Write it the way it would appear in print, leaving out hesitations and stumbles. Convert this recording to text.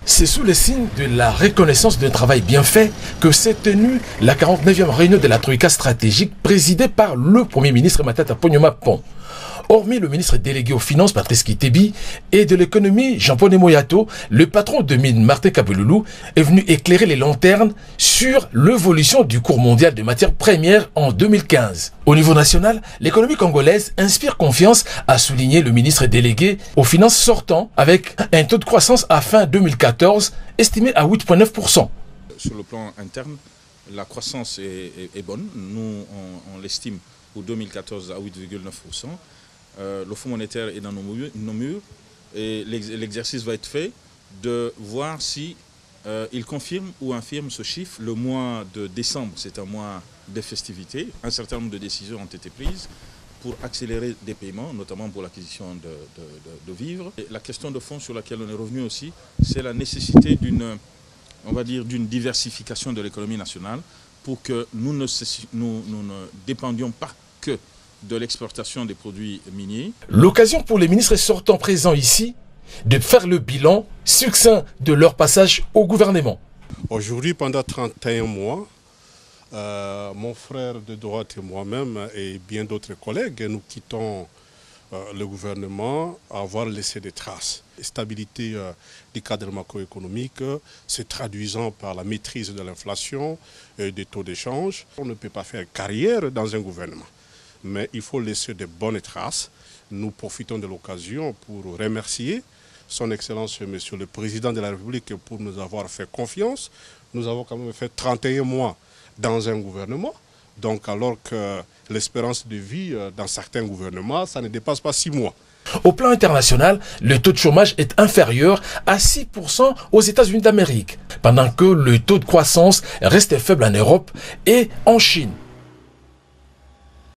C'est sous le signe de la reconnaissance d'un travail bien fait que s'est tenue la 49e réunion de la Troïka stratégique présidée par le Premier ministre Matata Ponyo Pon. Hormis le ministre délégué aux Finances Patrice Kitebi et de l'économie Jean-Paul Moyato, le patron de mine Martin Kabouloulou est venu éclairer les lanternes sur l'évolution du cours mondial de matières premières en 2015. Au niveau national, l'économie congolaise inspire confiance, a souligné le ministre délégué aux Finances sortant, avec un taux de croissance à fin 2014 estimé à 8,9%. Sur le plan interne, la croissance est bonne. Nous, on l'estime pour 2014 à 8,9%. Le Fonds monétaire est dans nos murs et l'exercice va être fait de voir si il confirme ou infirme ce chiffre. Le mois de décembre, c'est un mois de festivités. Un certain nombre de décisions ont été prises pour accélérer des paiements, notamment pour l'acquisition de vivres. Et la question de fond sur laquelle on est revenu aussi, c'est la nécessité d'une diversification de l'économie nationale pour que nous ne dépendions pas que de l'exportation des produits miniers. L'occasion pour les ministres sortants présents ici de faire le bilan succinct de leur passage au gouvernement. Aujourd'hui, pendant 31 mois, mon frère de droite et moi-même et bien d'autres collègues, nous quittons le gouvernement à avoir laissé des traces. La stabilité du cadre macroéconomique se traduisant par la maîtrise de l'inflation et des taux d'échange. On ne peut pas faire carrière dans un gouvernement, mais il faut laisser de bonnes traces. Nous profitons de l'occasion pour remercier son Excellence Monsieur le Président de la République pour nous avoir fait confiance. Nous avons quand même fait 31 mois dans un gouvernement. Donc alors que l'espérance de vie dans certains gouvernements, ça ne dépasse pas 6 mois. Au plan international, le taux de chômage est inférieur à 6% aux États-Unis d'Amérique, pendant que le taux de croissance reste faible en Europe et en Chine.